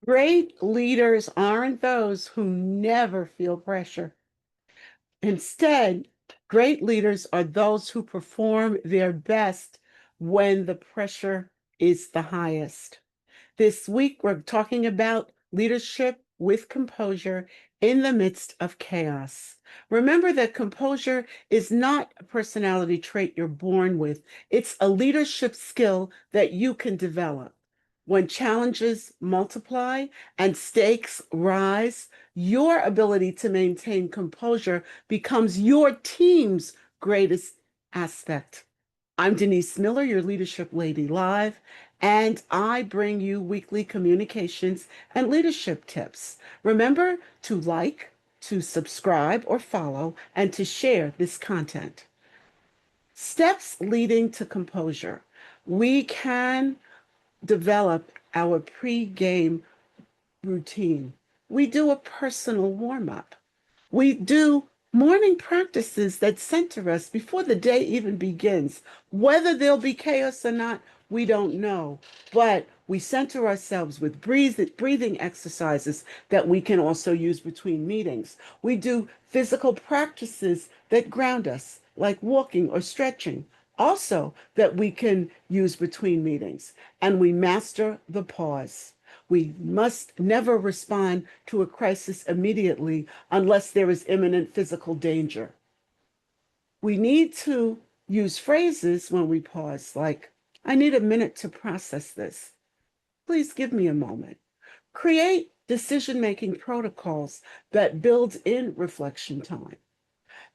Great leaders aren't those who never feel pressure. Instead, great leaders are those who perform their best when the pressure is the highest. This week, we're talking about leadership with composure in the midst of chaos. Remember that composure is not a personality trait you're born with, it's a leadership skill that you can develop. When challenges multiply and stakes rise, your ability to maintain composure becomes your team's greatest aspect. I'm Denise Miller, your Leadership Lady Live, and I bring you weekly communications and leadership tips. Remember to like, to subscribe or follow, and to share this content. Steps leading to composure. We can develop our pre-game routine. We do a personal warm-up. We do morning practices that center us before the day even begins. Whether there'll be chaos or not, we don't know. But we center ourselves with breathing exercises that we can also use between meetings. We do physical practices that ground us, like walking or stretching, also that we can use between meetings. And we master the pause. We must never respond to a crisis immediately unless there is imminent physical danger. We need to use phrases when we pause, like, I need a minute to process this. Please give me a moment. Create decision-making protocols that build in reflection time.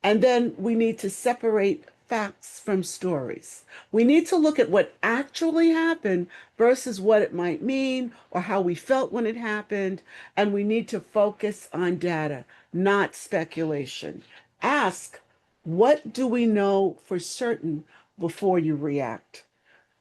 And then we need to separate facts from stories. We need to look at what actually happened versus what it might mean or how we felt when it happened. And we need to focus on data, not speculation. Ask, what do we know for certain before you react?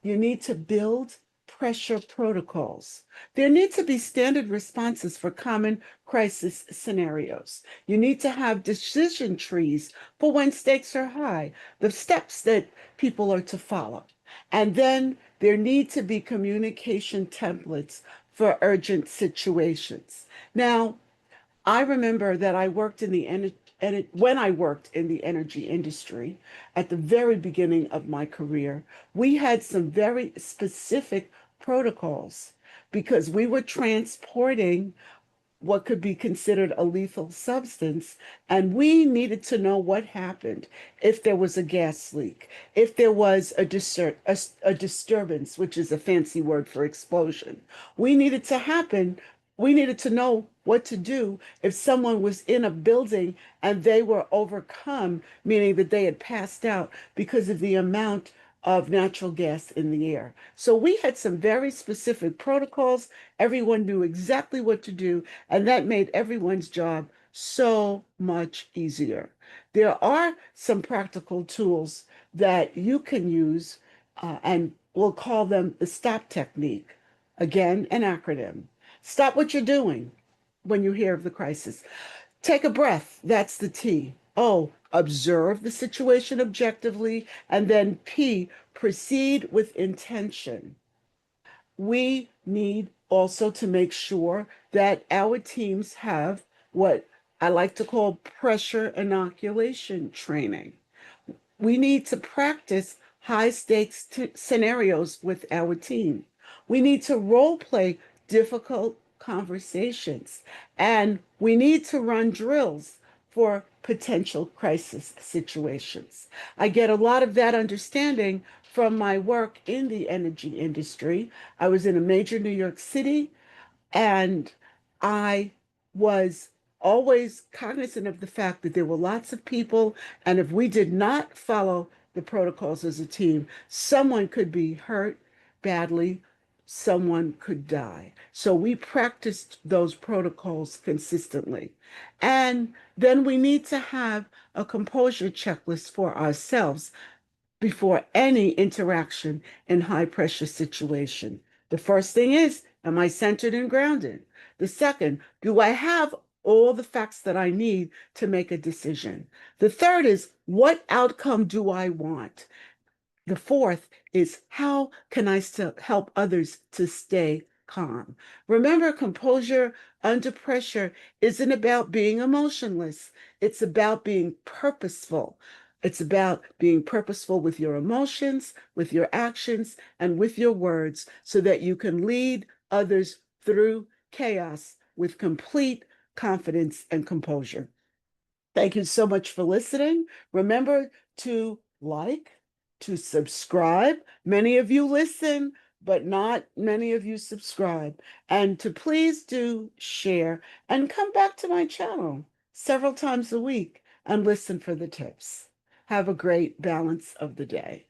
You need to build pressure protocols. There need to be standard responses for common crisis scenarios. You need to have decision trees for when stakes are high, the steps that people are to follow. And then there need to be communication templates for urgent situations. Now, I remember that I worked in the when I worked in the energy industry at the very beginning of my career, we had some very specific protocols because we were transporting what could be considered a lethal substance, and we needed to know what happened if there was a gas leak, if there was a disturbance, which is a fancy word for explosion. We needed to happen. We needed to know what to do if someone was in a building and they were overcome, meaning that they had passed out because of the amount of natural gas in the air. So we had some very specific protocols. Everyone knew exactly what to do, and that made everyone's job so much easier. There are some practical tools that you can use, and we'll call them the STOP technique. Again, an acronym. Stop what you're doing when you hear of the crisis. Take a breath. That's the T. O, observe the situation objectively. And then P, proceed with intention. We need also to make sure that our teams have what I like to call pressure inoculation training. We need to practice high stakes scenarios with our team. We need to role play difficult conversations, and we need to run drills for potential crisis situations. I get a lot of that understanding from my work in the energy industry. I was in a major New York City, and I was always cognizant of the fact that there were lots of people, and if we did not follow the protocols as a team, someone could be hurt badly, someone could die. So we practiced those protocols consistently. And then we need to have a composure checklist for ourselves before any interaction in high pressure situation. The first thing is, am I centered and grounded? The second, do I have all the facts that I need to make a decision? The third is, what outcome do I want? The fourth is, how can I still help others to stay calm. Remember, composure under pressure isn't about being emotionless. It's about being purposeful. It's about being purposeful with your emotions, with your actions, and with your words so that you can lead others through chaos with complete confidence and composure. Thank you so much for listening. Remember to like, to subscribe. Many of you listen, but not many of you subscribe. And to please do share and come back to my channel several times a week and listen for the tips. Have a great balance of the day.